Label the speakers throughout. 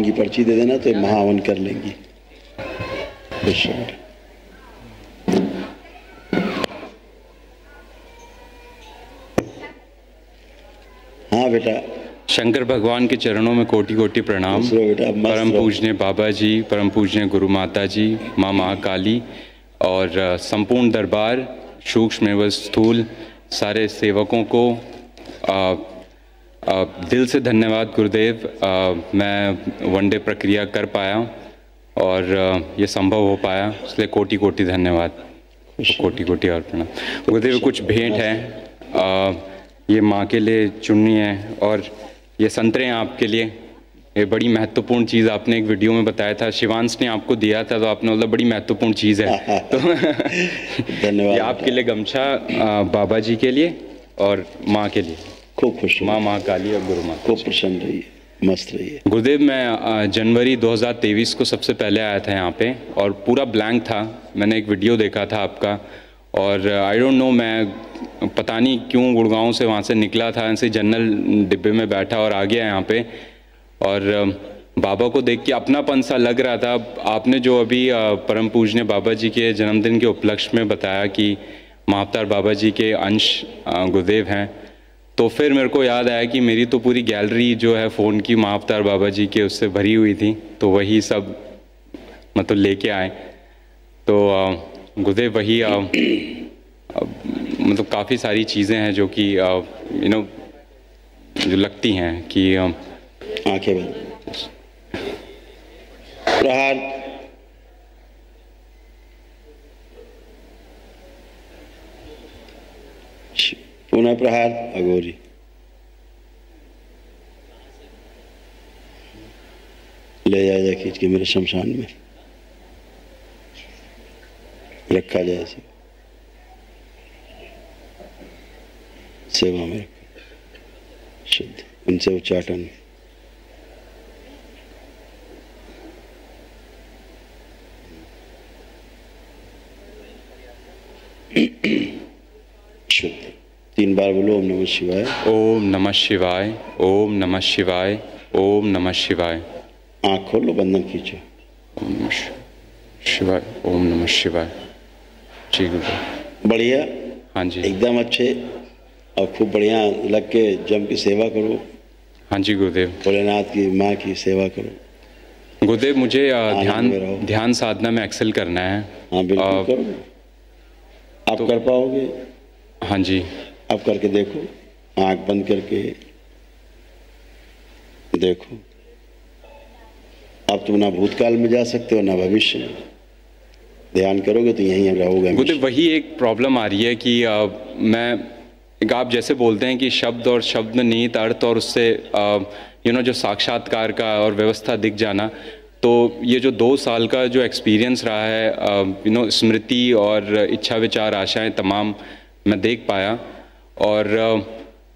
Speaker 1: की पर्ची दे देना तो महाहवन कर लेंगी। हाँ बेटा।
Speaker 2: शंकर भगवान के चरणों में कोटि कोटि प्रणाम। परम पूजनीय बाबा जी, परम पूजनीय गुरु माता जी, माँ महाकाली और संपूर्ण दरबार, सूक्ष्म एवं स्थूल सारे सेवकों को दिल से धन्यवाद गुरुदेव। मैं वनडे प्रक्रिया कर पाया और ये संभव हो पाया, इसलिए कोटि कोटि धन्यवाद, कोटि कोटि और प्रणाम। गुरुदेव कुछ भेंट है, ये माँ के लिए चुन्नी है और ये संतरे हैं आपके लिए। ये बड़ी महत्वपूर्ण चीज़ आपने एक वीडियो में बताया था, शिवांश ने आपको दिया था, तो आपने बोला बड़ी महत्वपूर्ण चीज़ है। तो
Speaker 1: धन्यवाद।
Speaker 2: ये आपके लिए गमछा, बाबा जी के लिए और माँ के लिए।
Speaker 1: खूब खुश,
Speaker 2: माँ महाकाली और गुरु माता।
Speaker 1: खूब प्रसन्न रहिए, मस्त रहिए।
Speaker 2: गुरुदेव मैं जनवरी 2023 को सबसे पहले आया था यहाँ पे और पूरा ब्लैंक था। मैंने एक वीडियो देखा था आपका और आई डोंट नो, मैं पता नहीं क्यों गुड़गांव से वहाँ से निकला था, ऐसे जनरल डिब्बे में बैठा और आ गया यहाँ पे और बाबा को देख के अपनापन सा लग रहा था। आपने जो अभी परम पूजनीय बाबा जी के जन्मदिन के उपलक्ष्य में बताया कि महाअवतार बाबा जी के अंश गुरुदेव हैं, तो फिर मेरे को याद आया कि मेरी तो पूरी गैलरी जो है फ़ोन की महाअवतार बाबा जी के उससे भरी हुई थी, तो वही सब मतलब लेके आए। तो गुरुदेव वही मतलब काफ़ी सारी चीज़ें हैं जो कि यू नो जो लगती हैं कि
Speaker 1: आंखें बंद, प्रहार, पुनः प्रहार, अघोरी। ले जाया जाए खींच के मेरे शमशान में रखा जाए, सेवा में शुद्ध, उनसे उच्चाटन। शुद्ध 3 बार बोलो ओम नमः शिवाय।
Speaker 2: ओम नमः शिवाय, ओम नमः शिवाय, ओम नमः शिवाय।
Speaker 1: आँख खोलो, बंधन खींचो।
Speaker 2: ओम नमः शिवाय, ओम नमः शिवाय। जी गुरुदेव।
Speaker 1: बढ़िया।
Speaker 2: हाँ जी,
Speaker 1: एकदम अच्छे और खूब बढ़िया लग के जम की सेवा करो।
Speaker 2: हाँ जी गुरुदेव।
Speaker 1: भोलेनाथ की माँ की सेवा करो।
Speaker 2: गुरुदेव मुझे ध्यान साधना में एक्सेल करना है।
Speaker 1: हाँ बिल्कुल करो, आप कर पाओगे।
Speaker 2: हाँ जी।
Speaker 1: अब करके देखो, आँख बंद करके देखो। अब तुम ना भूतकाल में जा सकते हो ना भविष्य में। ध्यान करोगे तो यहीं रहोगे।
Speaker 2: गुरुदेव वही एक प्रॉब्लम आ रही है कि आप जैसे बोलते हैं कि शब्द और शब्द में निहित अर्थ और उससे जो साक्षात्कार का और व्यवस्था दिख जाना, तो ये जो 2 साल का जो एक्सपीरियंस रहा है, स्मृति और इच्छा विचार आशाएं तमाम मैं देख पाया। और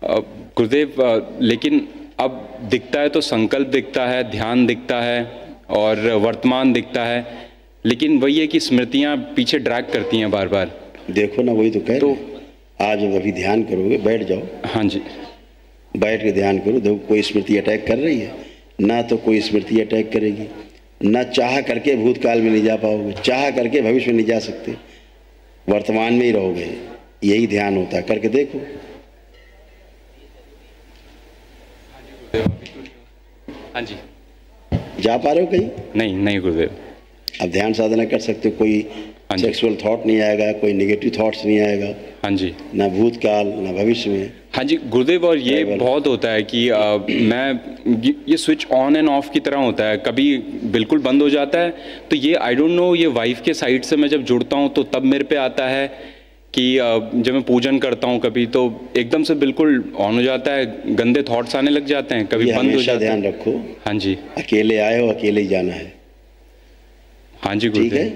Speaker 2: गुरुदेव लेकिन अब दिखता है तो संकल्प दिखता है, ध्यान दिखता है और वर्तमान दिखता है, लेकिन वही है कि स्मृतियाँ पीछे ड्रैग करती हैं बार बार।
Speaker 1: देखो ना, वही तो कह रहे हैं। आज अभी ध्यान करोगे, बैठ जाओ।
Speaker 2: हाँ जी।
Speaker 1: बैठ के ध्यान करो, देखो कोई स्मृति अटैक कर रही है ना, तो कोई स्मृति अटैक करेगी ना। चाह करके भूतकाल में नहीं जा पाओगे, चाह करके भविष्य में नहीं जा सकते, वर्तमान में ही रहोगे। यही ध्यान होता है, करके देखो।
Speaker 2: हाँ जी।
Speaker 1: जा पा रहे हो कहीं?
Speaker 2: नहीं गुरुदेव।
Speaker 1: अब ध्यान साधना कर सकते हो, कोई सेक्सुअल थॉट नहीं आएगा, कोई नेगेटिव थॉट्स नहीं आएगा।
Speaker 2: हाँ जी।
Speaker 1: ना भूतकाल ना भविष्य में।
Speaker 2: हाँ जी गुरुदेव। और ये बहुत होता है कि ये स्विच ऑन एंड ऑफ की तरह होता है, कभी बिल्कुल बंद हो जाता है। तो ये आई डोंट नो, ये वाइफ के साइड से मैं जब जुड़ता हूँ तो तब मेरे पे आता है कि जब मैं पूजन करता हूँ कभी, तो एकदम से बिल्कुल ऑन हो जाता है, गंदे थॉट्स आने लग जाते हैं, कभी बंद हो जाता है।
Speaker 1: ध्यान रखो।
Speaker 2: हाँ जी।
Speaker 1: अकेले आए हो, अकेले ही जाना है।
Speaker 2: हाँ जी
Speaker 1: ठीक है।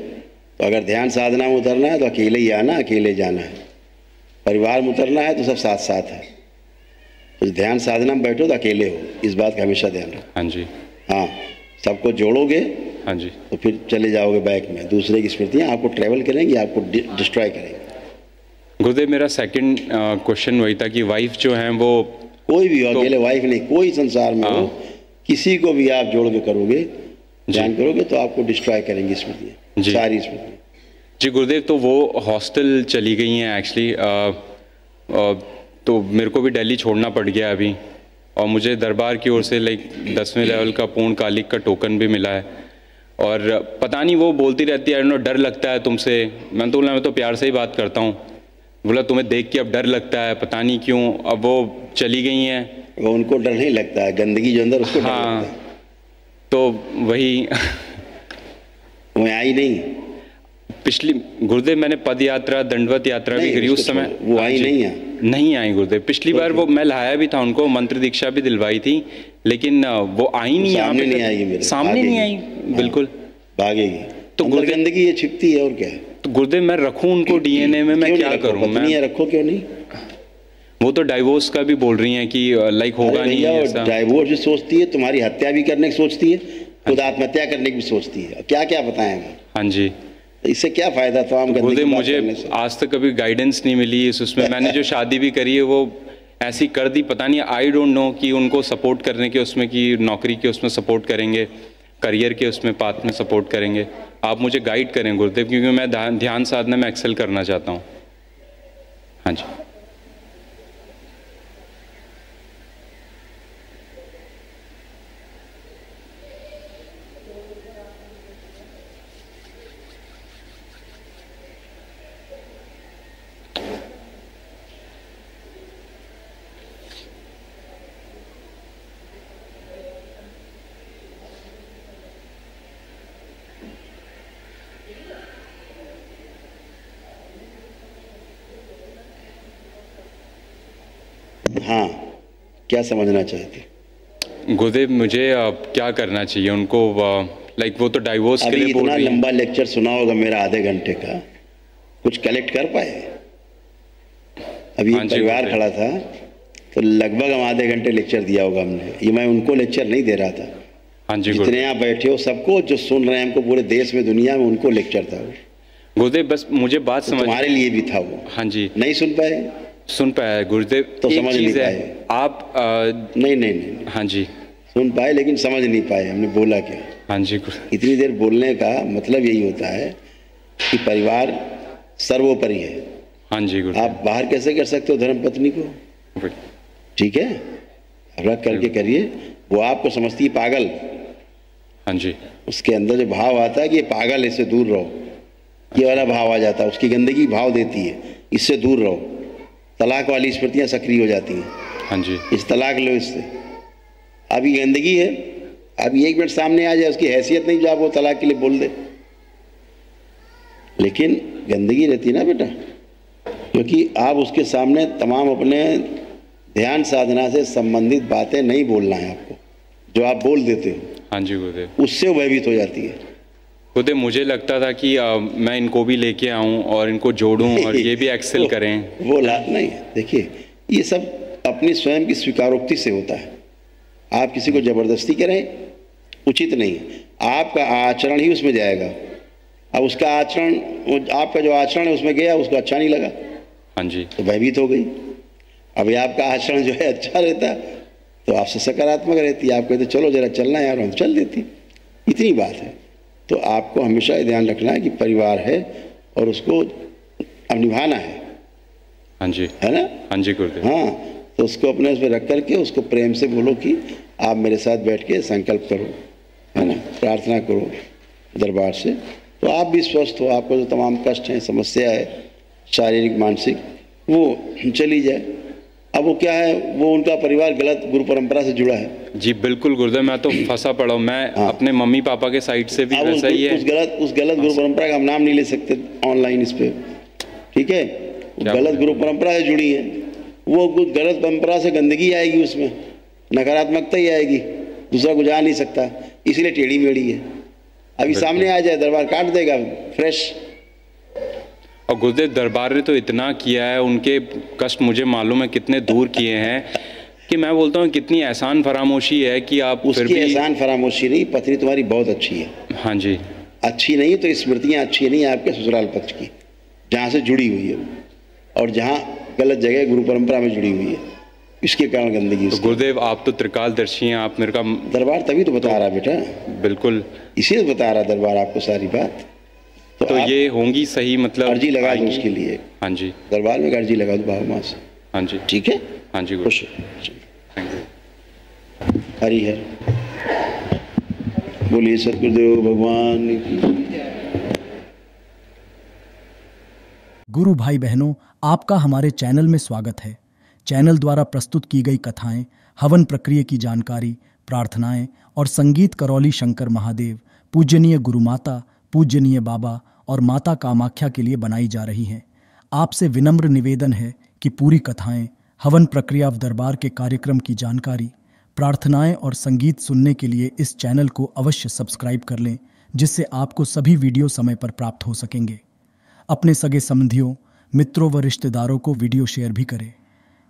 Speaker 1: तो अगर ध्यान साधना में उतरना है तो अकेले ही आना, अकेले जाना है। परिवार में उतरना है तो सब साथ साथ है। तो ध्यान साधना में बैठो तो अकेले हो, इस बात का हमेशा ध्यान रखो।
Speaker 2: हाँ जी।
Speaker 1: हाँ, सबको जोड़ोगे।
Speaker 2: हाँ जी।
Speaker 1: तो फिर चले जाओगे बैक में, दूसरे की स्मृतियाँ आपको ट्रेवल करेंगी, आपको डिस्ट्रॉय करेंगे।
Speaker 2: गुरुदेव मेरा सेकंड क्वेश्चन वही था कि वाइफ जो है वो,
Speaker 1: कोई भी हो, अकेले वाइफ नहीं, कोई संसार में हो, किसी को भी आप जोड़ के करोगे, ध्यान करोगे, तो आपको डिस्ट्रॉय करेंगी स्मृतियाँ,
Speaker 2: जी।
Speaker 1: सारी स्मृतियाँ।
Speaker 2: जी गुरुदेव, तो वो हॉस्टल चली गई हैं एक्चुअली, तो मेरे को भी दिल्ली छोड़ना पड़ गया अभी, और मुझे दरबार की ओर से लाइक 10वें लेवल का पूर्ण कालिक का टोकन भी मिला है, और पता नहीं वो बोलती रहती है नो डर लगता है तुमसे। मैंने तो बोला मैं तो प्यार से ही बात करता हूँ। बोला तुम्हें देख के अब डर लगता है, पता नहीं क्यों। अब वो चली गई हैं।
Speaker 1: वो उनको डर नहीं लगता है, गंदगी जो अंदर उसको डर
Speaker 2: हाँ,
Speaker 1: लगता है।
Speaker 2: तो वही
Speaker 1: वो आई नहीं,
Speaker 2: पिछली गुरुदेव मैंने पद यात्रा दंडवत यात्रा भी
Speaker 1: नहीं,
Speaker 2: करी
Speaker 1: उसको
Speaker 2: उस समय।
Speaker 1: छोड़ो, वो आई
Speaker 2: जी,
Speaker 1: नहीं है।
Speaker 2: नहीं आई गुरुदेव। पिछली बार वो मैं लाया भी था उनको, मंत्र दीक्षा भी दिलवाई थी, लेकिन वो आई नहीं। यहाँ
Speaker 1: सामने
Speaker 2: पे
Speaker 1: नहीं आएगी मेरे,
Speaker 2: सामने नहीं आई, बिल्कुल
Speaker 1: भागेगी।
Speaker 2: तो
Speaker 1: अंदर
Speaker 2: गुरुदेव
Speaker 1: गंदगी ये छिपती है, और क्या है।
Speaker 2: तो गुरुदेव मैं रखूं उनको डीएनए में, मैं
Speaker 1: क्यों
Speaker 2: क्या
Speaker 1: नहीं रखो,
Speaker 2: करूं?
Speaker 1: पत्नी है, रखो क्यों नहीं।
Speaker 2: वो तो डाइवोर्स का भी बोल रही हैं कि लाइक होगा
Speaker 1: अरे
Speaker 2: नहीं
Speaker 1: भैया,
Speaker 2: ऐसा।
Speaker 1: डाइवोर्स भी सोचती है, तुम्हारी हत्या भी करने की सोचती है, खुद आत्महत्या करने की भी सोचती है। क्या क्या बताएं हम,
Speaker 2: हाँ जी
Speaker 1: इससे क्या फायदा था हम गंदगी
Speaker 2: गुरुदेव,
Speaker 1: की बात
Speaker 2: मुझे
Speaker 1: करने से।
Speaker 2: आज तक कभी गाइडेंस नहीं मिली उसमें। मैंने जो शादी भी करी है वो ऐसी कर दी, पता नहीं, आई डोंट नो कि उनको सपोर्ट करने के उसमें, कि नौकरी के उसमें सपोर्ट करेंगे, करियर के उसमें पाथ में सपोर्ट करेंगे। आप मुझे गाइड करें गुरुदेव, क्योंकि मैं ध्यान साधना में एक्सेल करना चाहता हूँ। हाँ जी
Speaker 1: हाँ, क्या समझना चाहते।
Speaker 2: गुरुदेव, मुझे क्या करना चाहिए उनको? लाइक वो तो डाइवोर्स के
Speaker 1: अभी
Speaker 2: लिए बोल
Speaker 1: इतना
Speaker 2: रही हैं।
Speaker 1: लंबा लेक्चर सुना होगा मेरा, आधे घंटे का, कुछ कलेक्ट कर पाए? अभी
Speaker 2: हाँ
Speaker 1: एक
Speaker 2: जी,
Speaker 1: परिवार
Speaker 2: गुरुदेव।
Speaker 1: खड़ा था, तो लगभग हम आधे घंटे लेक्चर दिया होगा हमने। ये मैं उनको लेक्चर नहीं दे रहा था,
Speaker 2: हाँ जी
Speaker 1: जितने
Speaker 2: गुरुदेव।
Speaker 1: यहाँ बैठे हो सबको, जो सुन रहे हैं हमको पूरे देश में दुनिया में, उनको लेक्चर था वो।
Speaker 2: गुरुदेव बस मुझे बात
Speaker 1: तो
Speaker 2: समझ,
Speaker 1: तुम्हारे लिए भी था वो,
Speaker 2: हाँ जी
Speaker 1: नहीं सुन पाए?
Speaker 2: सुन पाया है गुरुदेव।
Speaker 1: तो
Speaker 2: एक
Speaker 1: समझ नहीं
Speaker 2: चीज़ है,
Speaker 1: पाए।
Speaker 2: आप
Speaker 1: नहीं नहीं नहीं,
Speaker 2: हाँ जी
Speaker 1: सुन पाए लेकिन समझ नहीं पाए हमने बोला क्या।
Speaker 2: हाँ जी गुरुदेव।
Speaker 1: इतनी देर बोलने का मतलब यही होता है कि परिवार सर्वोपरि है।
Speaker 2: हाँ जी गुरुदेव।
Speaker 1: आप बाहर कैसे कर सकते हो धर्मपत्नी को? ठीक है, रख करके करिए। वो आपको समझती है पागल,
Speaker 2: हाँ जी
Speaker 1: उसके अंदर जो भाव आता है कि ये पागल है, इससे दूर रहो, ये वाला भाव आ जाता है, उसकी गंदगी भाव देती है, इससे दूर रहो। तलाक वाली स्मृतियाँ सक्रिय हो जाती हैं,
Speaker 2: हाँ जी
Speaker 1: इस तलाक लो इससे। अभी गंदगी है, अभी एक मिनट सामने आ जाए, उसकी हैसियत नहीं जो आप वो तलाक के लिए बोल दे, लेकिन गंदगी रहती है ना बेटा, क्योंकि आप उसके सामने तमाम अपने ध्यान साधना से संबंधित बातें नहीं बोलना है आपको, जो आप बोल देते हो
Speaker 2: हाँ जी गुरुदेव।
Speaker 1: उससे वो भयभीत हो जाती है।
Speaker 2: गुरुदेव मुझे लगता था कि मैं इनको भी लेके आऊं और इनको जोड़ूं और ये भी एक्सेल करें।
Speaker 1: वो लाभ नहीं है। देखिए, ये सब अपनी स्वयं की स्वीकारोक्ति से होता है। आप किसी को जबरदस्ती करें उचित नहीं है, आपका आचरण ही उसमें जाएगा। अब उसका आचरण, आपका जो आचरण है उसमें गया, उसको अच्छा नहीं लगा
Speaker 2: हाँ जी
Speaker 1: तो भयभीत हो गई। अभी आपका आचरण जो है अच्छा रहता तो आपसे सकारात्मक रहती, आप कहते चलो जरा चलना है यार, हम चल देती। इतनी बात है। तो आपको हमेशा ये ध्यान रखना है कि परिवार है और उसको अब निभाना है
Speaker 2: हाँ जी
Speaker 1: ना।
Speaker 2: हाँ जी गुरुदेव।
Speaker 1: हाँ, तो उसको अपने उसमें रख करके उसको प्रेम से बोलो कि आप मेरे साथ बैठ के संकल्प करो, है ना, प्रार्थना करो दरबार से, तो आप भी स्वस्थ हो, आपको जो तमाम कष्ट हैं, समस्या है शारीरिक मानसिक, वो चली जाए। अब वो क्या है, वो उनका परिवार गलत गुरु परंपरा से जुड़ा है।
Speaker 2: जी बिल्कुल गुरुदेव, मैं तो फंसा पड़ा हूँ। मैं अपने मम्मी पापा के साइड से भी
Speaker 1: अब
Speaker 2: वैसा ही है।
Speaker 1: उस गलत गुरु परंपरा का हम नाम नहीं ले सकते ऑनलाइन इस पे, ठीक है। गलत गुरु परंपरा से जुड़ी है, वो गलत परंपरा से गंदगी आएगी, उसमें नकारात्मकता ही आएगी, दूसरा कुछ आ नहीं सकता, इसलिए टेढ़ी मेढ़ी है। अभी सामने आ जाए दरबार काट देगा फ्रेश।
Speaker 2: और गुरुदेव दरबार ने तो इतना किया है, उनके कष्ट मुझे मालूम है कितने दूर किए हैं, कि मैं बोलता हूँ कितनी एहसान फरामोशी है कि आप फिर
Speaker 1: उसकी
Speaker 2: भी।
Speaker 1: एहसान फरामोशी नहीं, पत्नी तुम्हारी बहुत अच्छी है।
Speaker 2: हाँ जी
Speaker 1: अच्छी नहीं तो स्मृतियाँ अच्छी नहीं है आपके ससुराल पक्ष की, जहाँ से जुड़ी हुई है वो, और जहाँ गलत जगह गुरु परंपरा में जुड़ी हुई है, किसके कारण गंदगी?
Speaker 2: तो गुरुदेव आप तो त्रिकालदर्शी हैं, आप मेरे का
Speaker 1: दरबार तभी तो बता रहा बेटा,
Speaker 2: बिल्कुल
Speaker 1: इसीलिए बता रहा दरबार आपको सारी बात।
Speaker 2: तो ये होंगी सही, मतलब
Speaker 1: अर्जी लगा दो उसके लिए।
Speaker 2: हाँ जी,
Speaker 1: दरबार में अर्जी लगा दो बाबा माँ से।
Speaker 2: हाँ जी,
Speaker 1: ठीक है,
Speaker 2: हाँ जी,
Speaker 1: खुश।
Speaker 2: Thank you.
Speaker 1: हरि हर बोलिए सतगुरुदेव भगवान की।
Speaker 3: गुरु भाई बहनों, आपका हमारे चैनल में स्वागत है। चैनल द्वारा प्रस्तुत की गई कथाएं, हवन प्रक्रिया की जानकारी, प्रार्थनाएं और संगीत करौली शंकर महादेव, पूजनीय गुरु माता, पूजनीय बाबा और माता कामाख्या के लिए बनाई जा रही हैं। आपसे विनम्र निवेदन है कि पूरी कथाएं, हवन प्रक्रिया व दरबार के कार्यक्रम की जानकारी, प्रार्थनाएं और संगीत सुनने के लिए इस चैनल को अवश्य सब्सक्राइब कर लें, जिससे आपको सभी वीडियो समय पर प्राप्त हो सकेंगे। अपने सगे संबंधियों, मित्रों व रिश्तेदारों को वीडियो शेयर भी करें।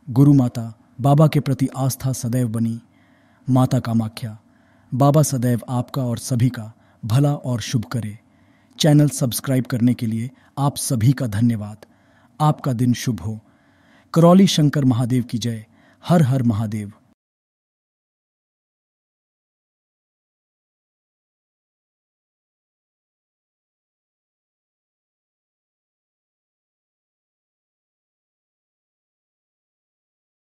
Speaker 3: गुरु माता, बाबा के प्रति आस्था सदैव बनी। माता कामाख्या, बाबा सदैव आपका और सभी का भला और शुभ करे। चैनल सब्सक्राइब करने के लिए आप सभी का धन्यवाद। आपका दिन शुभ हो। करौली शंकर महादेव की जय। हर हर महादेव।